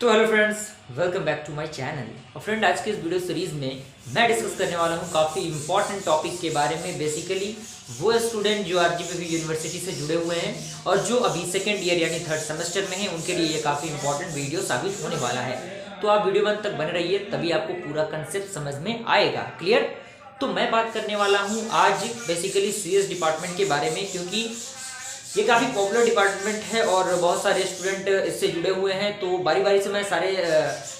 तो hello friends, welcome back to my channel. और friend, आज के इस वीडियो सीरीज में मैं डिस्कस करने वाला हूँ काफ़ी इंपॉर्टेंट टॉपिक के बारे में। बेसिकली वो स्टूडेंट जो आरजीपीवी यूनिवर्सिटी से जुड़े हुए हैं और जो अभी सेकेंड ईयर यानी थर्ड सेमेस्टर में हैं, उनके लिए ये काफ़ी इंपॉर्टेंट वीडियो साबित होने वाला है। तो आप वीडियो अंत तक बने रहिए, तभी आपको पूरा कंसेप्ट समझ में आएगा। क्लियर? तो मैं बात करने वाला हूँ आज बेसिकली सीएस डिपार्टमेंट के बारे में, क्योंकि ये काफ़ी पॉपुलर डिपार्टमेंट है और बहुत सारे स्टूडेंट इससे जुड़े हुए हैं। तो बारी बारी से मैं सारे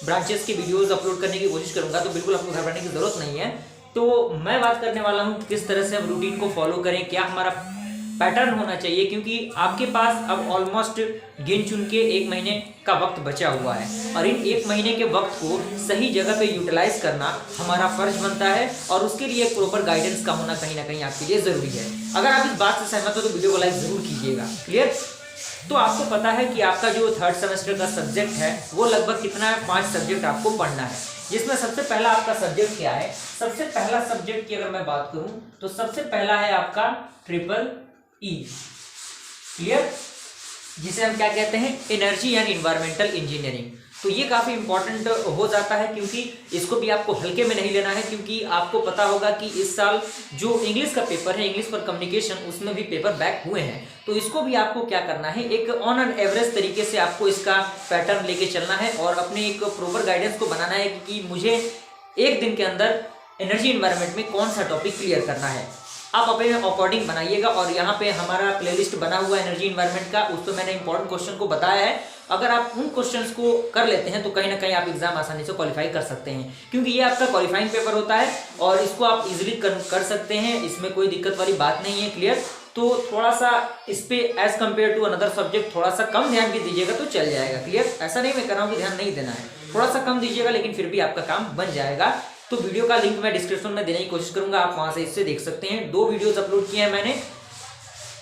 ब्रांचेस के वीडियोस अपलोड करने की कोशिश करूंगा, तो बिल्कुल आपको घबराने की ज़रूरत नहीं है। तो मैं बात करने वाला हूँ किस तरह से हम रूटीन को फॉलो करें, क्या हमारा पैटर्न होना चाहिए, क्योंकि आपके पास अब ऑलमोस्ट गिन चुन के 1 महीने का वक्त बचा हुआ है और इन 1 महीने के वक्त को सही जगह पे यूटिलाइज करना हमारा फर्ज बनता है और उसके लिए एक प्रॉपर गाइडेंस का होना कहीं ना कहीं आपके लिए ज़रूरी है। अगर आप इस बात से सहमत हो तो वीडियो को लाइक ज़रूर कीजिएगा। क्लियर? तो आपको पता है कि आपका जो थर्ड सेमेस्टर का सब्जेक्ट है वो लगभग कितना है, 5 सब्जेक्ट आपको पढ़ना है, जिसमें सबसे पहला आपका सब्जेक्ट क्या है। सबसे पहला सब्जेक्ट की अगर मैं बात करूं तो सबसे पहला है आपका ट्रिपल ई। क्लियर? जिसे हम क्या कहते हैं, एनर्जी एंड इन्वायरमेंटल इंजीनियरिंग। तो ये काफ़ी इंपॉर्टेंट हो जाता है, क्योंकि इसको भी आपको हल्के में नहीं लेना है, क्योंकि आपको पता होगा कि इस साल जो इंग्लिश का पेपर है, इंग्लिश पर कम्युनिकेशन, उसमें भी पेपर बैक हुए हैं। तो इसको भी आपको क्या करना है, एक ऑन एन एवरेज तरीके से आपको इसका पैटर्न लेके चलना है और अपने एक प्रॉपर गाइडेंस को बनाना है कि मुझे 1 दिन के अंदर एनर्जी इन्वायरमेंट में कौन सा टॉपिक क्लियर करना है। आप अपने अकॉर्डिंग बनाइएगा और यहाँ पे हमारा प्लेलिस्ट बना हुआ है एनर्जी इन्वायरमेंट का, उस पर मैंने इंपॉर्टेंट क्वेश्चन को बताया है। अगर आप उन क्वेश्चंस को कर लेते हैं तो कहीं ना कहीं आप एग्जाम आसानी से क्वालिफाई कर सकते हैं, क्योंकि ये आपका क्वालिफाइंग पेपर होता है और इसको आप इजीली कर सकते हैं, इसमें कोई दिक्कत वाली बात नहीं है। क्लियर? तो थोड़ा सा इस पे as compare to another subject थोड़ा सा कम ध्यान भी दीजिएगा तो चल जाएगा। क्लियर? ऐसा नहीं मैं कर रहा हूँ कि ध्यान नहीं देना है, थोड़ा सा कम दीजिएगा, लेकिन फिर भी आपका काम बन जाएगा। तो वीडियो का लिंक मैं डिस्क्रिप्शन में देने की कोशिश करूंगा, आप वहां से इससे देख सकते हैं। 2 वीडियोस अपलोड किए हैं मैंने,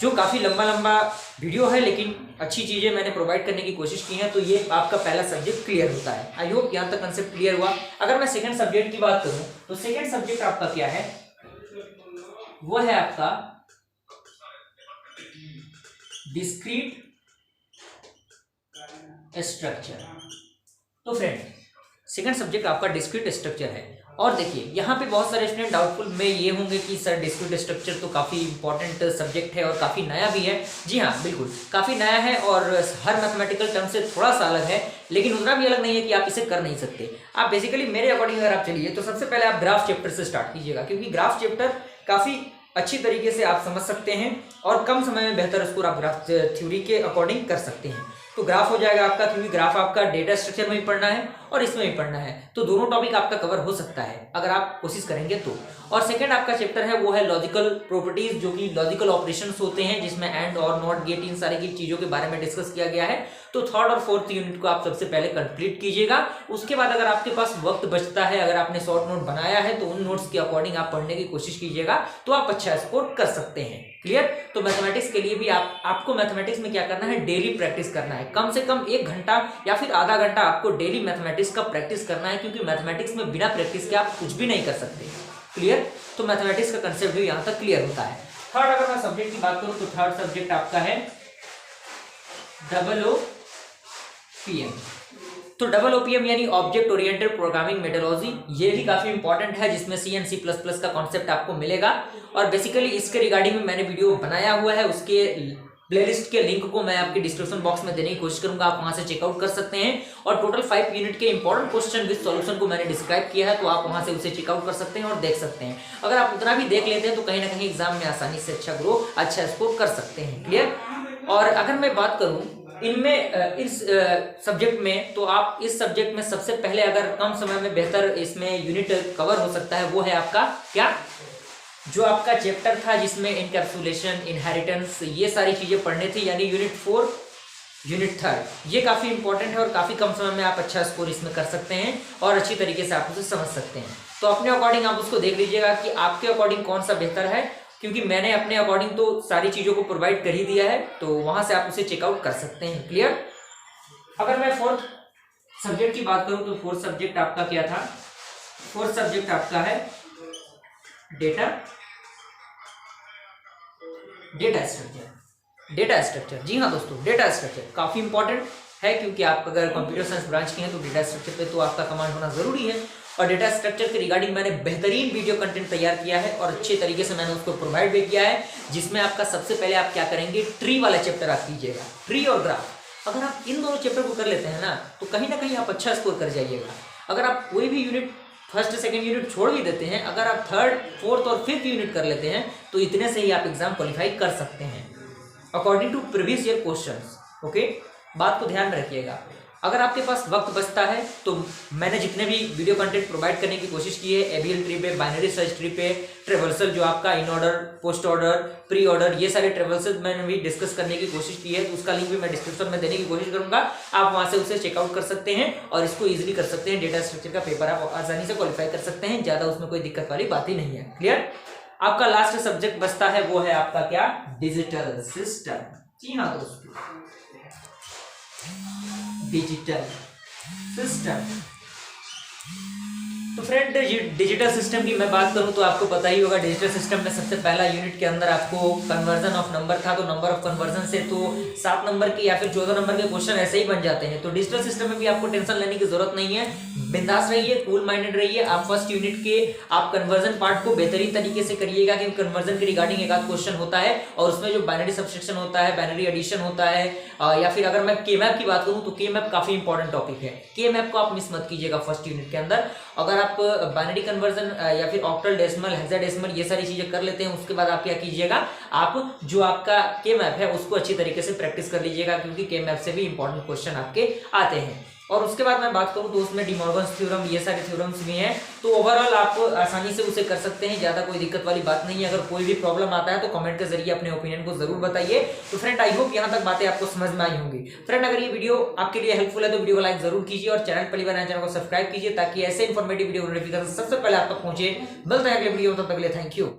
जो काफ़ी लंबा वीडियो है, लेकिन अच्छी चीज़ें मैंने प्रोवाइड करने की कोशिश की है। तो ये आपका पहला सब्जेक्ट क्लियर होता है। आई होप यहाँ तक कंसेप्ट क्लियर हुआ। अगर मैं सेकंड सब्जेक्ट की बात करूँ तो सेकंड सब्जेक्ट आपका क्या है, वो है आपका डिस्क्रीट स्ट्रक्चर। तो फ्रेंड, सेकंड सब्जेक्ट आपका डिस्क्रीट स्ट्रक्चर है। और देखिए, यहाँ पे बहुत सारे स्टूडेंट डाउटफुल में ये होंगे कि सर डिस्क्रीट स्ट्रक्चर तो काफ़ी इंपॉर्टेंट सब्जेक्ट है और काफ़ी नया भी है। जी हाँ, बिल्कुल काफ़ी नया है और हर मैथमेटिकल टर्म से थोड़ा सा अलग है, लेकिन उतना भी अलग नहीं है कि आप इसे कर नहीं सकते। आप बेसिकली मेरे अकॉर्डिंग अगर आप चलिए तो सबसे पहले आप ग्राफ चैप्टर से स्टार्ट कीजिएगा, क्योंकि ग्राफ चैप्टर काफ़ी अच्छी तरीके से आप समझ सकते हैं और कम समय में बेहतर स्कोर आप ग्राफ थ्योरी के अकॉर्डिंग कर सकते हैं। तो ग्राफ हो जाएगा आपका, क्योंकि ग्राफ आपका डेटा स्ट्रक्चर में भी पढ़ना है और इसमें भी पढ़ना है, तो दोनों टॉपिक आपका कवर हो सकता है अगर आप कोशिश करेंगे तो। और सेकंड आपका चैप्टर है वो है लॉजिकल प्रॉपर्टीज, जो कि लॉजिकल ऑपरेशंस होते हैं, जिसमें एंड और नॉट गेट इन सारी की चीज़ों के बारे में डिस्कस किया गया है। तो थर्ड और फोर्थ यूनिट को आप सबसे पहले कंप्लीट कीजिएगा। उसके बाद अगर आपके पास वक्त बचता है, अगर आपने शॉर्ट नोट बनाया है, तो उन नोट्स के अकॉर्डिंग आप पढ़ने की कोशिश कीजिएगा, तो आप अच्छा स्कोर कर सकते हैं। क्लियर? तो मैथमेटिक्स के लिए भी आपको मैथमेटिक्स में क्या करना है, डेली प्रैक्टिस करना है। कम से कम 1 घंटा या फिर आधा घंटा आपको डेली मैथमेटिक्स का प्रैक्टिस करना है, क्योंकि मैथमेटिक्स में बिना प्रैक्टिस के आप कुछ भी नहीं कर सकते। क्लियर? तो मैथमेटिक्स का कंसेप्ट भी यहाँ तक क्लियर होता है। थर्ड अगर मैं सब्जेक्ट की बात करूँ तो थर्ड सब्जेक्ट आपका है OOPM। तो OOPM यानी ऑब्जेक्ट ओरिएंटेड प्रोग्रामिंग मेथोडोलॉजी, ये भी काफी इंपॉर्टेंट है, जिसमें C and C++ का कॉन्सेप्ट आपको मिलेगा। और बेसिकली इसके रिगार्डिंग में मैंने वीडियो बनाया हुआ है, उसके प्लेलिस्ट के लिंक को मैं आपके डिस्क्रिप्शन बॉक्स में देने की कोशिश करूंगा, आप वहां से चेकआउट कर सकते हैं। और टोटल 5 यूनिट के इंपॉर्टेंट क्वेश्चन विद सॉल्यूशन को मैंने डिस्क्राइब किया है, तो आप वहां से उसे चेकआउट कर सकते हैं और देख सकते हैं। अगर आप उतना भी देख लेते हैं तो कहीं ना कहीं एग्जाम में आसानी से अच्छा स्कोर कर सकते हैं। क्लियर? और अगर मैं बात करूं इनमें इस सब्जेक्ट में, तो आप इस सब्जेक्ट में सबसे पहले अगर कम समय में बेहतर इसमें यूनिट कवर हो सकता है, वो है आपका क्या, जो आपका चैप्टर था जिसमें इनकैप्सुलेशन, इनहेरिटेंस, ये सारी चीजें पढ़नी थी, यानी यूनिट 4 यूनिट 3। ये काफी इंपॉर्टेंट है और काफी कम समय में आप अच्छा स्कोर इसमें कर सकते हैं और अच्छी तरीके से आप उसे समझ सकते हैं। तो अपने अकॉर्डिंग आप उसको देख लीजिएगा कि आपके अकॉर्डिंग कौन सा बेहतर है, क्योंकि मैंने अपने अकॉर्डिंग तो सारी चीज़ों को प्रोवाइड कर ही दिया है, तो वहां से आप उसे चेकआउट कर सकते हैं। क्लियर? अगर मैं फोर्थ सब्जेक्ट की बात करूं तो फोर्थ सब्जेक्ट आपका क्या था, फोर्थ सब्जेक्ट आपका है डेटा स्ट्रक्चर। जी हाँ दोस्तों, डेटा स्ट्रक्चर काफ़ी इंपॉर्टेंट है, क्योंकि आप अगर कंप्यूटर साइंस ब्रांच के हैं तो डेटा स्ट्रक्चर पे तो आपका कमांड होना जरूरी है। और डेटा स्ट्रक्चर के रिगार्डिंग मैंने बेहतरीन वीडियो कंटेंट तैयार किया है और अच्छे तरीके से मैंने उसको प्रोवाइड भी किया है, जिसमें आपका सबसे पहले आप क्या करेंगे, ट्री वाला चैप्टर आप कीजिएगा, ट्री और ग्राफ। अगर आप इन दोनों चैप्टर को कर लेते हैं ना तो कहीं ना कहीं आप अच्छा स्कोर कर जाइएगा। अगर आप कोई भी यूनिट फर्स्ट सेकंड यूनिट छोड़ भी देते हैं, अगर आप थर्ड फोर्थ और फिफ्थ यूनिट कर लेते हैं तो इतने से ही आप एग्जाम क्वालिफाई कर सकते हैं according to previous year questions. Okay, बात को ध्यान में रखिएगा। अगर आपके पास वक्त बचता है तो मैंने जितने भी वीडियो कंटेंट प्रोवाइड करने की कोशिश की है, एबीएल ट्री पे, बाइनरी सर्च ट्री पे, ट्रेवर्सल जो आपका in order, post order, pre order, ये सारे ट्रेवर्सल मैंने भी डिस्कस करने की कोशिश की है, तो उसका लिंक भी मैं डिस्क्रिप्शन में देने की कोशिश करूंगा। आप वहां से उसे चेकआउट कर सकते हैं और इसको इजिली कर सकते हैं। डेटा स्ट्रक्चर का पेपर आप आसानी से क्वालिफाई कर सकते हैं, ज्यादा उसमें कोई दिक्कत वाली बात ही नहीं है। क्लियर? आपका लास्ट सब्जेक्ट बचता है वो है आपका क्या, डिजिटल सिस्टम। जी हाँ दोस्तों, डिजिटल सिस्टम। तो फ्रेंड, डिजिटल सिस्टम की मैं बात करूं तो आपको पता ही होगा, डिजिटल सिस्टम में सबसे पहला यूनिट के अंदर आपको कन्वर्जन ऑफ नंबर था, तो नंबर ऑफ कन्वर्जन से तो 7 नंबर के या फिर 14 नंबर के क्वेश्चन ऐसे ही बन जाते हैं। तो डिजिटल सिस्टम में भी आपको टेंशन लेने की जरूरत नहीं है, बिंदास रहिए, कूल माइंडेड रहिए। आप फर्स्ट यूनिट के आप कन्वर्जन पार्ट को बेहतरीन तरीके से करिएगा, क्योंकि कन्वर्जन के रिगार्डिंग एक आध क्वेश्चन होता है और उसमें जो बाइनरी सब्सट्रैक्शन होता है, बाइनरी एडिशन होता है, या फिर अगर मैं के मैप की बात करूं तो के मैप काफी इंपॉर्टेंट टॉपिक है। के मैप को आप मिस मत कीजिएगा फर्स्ट यूनिट के अंदर। अगर आप बाइनरी कन्वर्जन या फिर ऑक्टल डेसिमल, हेक्साडेसिमल ये सारी चीजें कर लेते हैं, उसके बाद आप क्या कीजिएगा, आप जो आपका के मैप है उसको अच्छी तरीके से प्रैक्टिस कर लीजिएगा, क्योंकि के मैप से भी इंपॉर्टेंट क्वेश्चन आपके आते हैं। और उसके बाद मैं बात करूं तो उसमें डिमॉर्गन्स थ्योरम, ये सारे थ्योरम्स भी हैं, तो ओवरऑल आप आसानी से उसे कर सकते हैं, ज्यादा कोई दिक्कत वाली बात नहीं है। अगर कोई भी प्रॉब्लम आता है तो कमेंट के जरिए अपने ओपिनियन को जरूर बताइए। तो फ्रेंड, आई होप यहाँ तक बातें आपको समझ में आई होंगी। फ्रेंड, अगर ये वीडियो आपके लिए हेल्पफुल है तो वीडियो को लाइक जरूर कीजिए और चैनल पहली बार नए चैनल को सब्सक्राइब कीजिए, ताकि ऐसे इन्फॉर्मेटिव वीडियो नोटिफिकेशन सबसे पहले आप तक पहुंचे। मिलते हैं अगले वीडियो में, तब तक के लिए थैंक यू।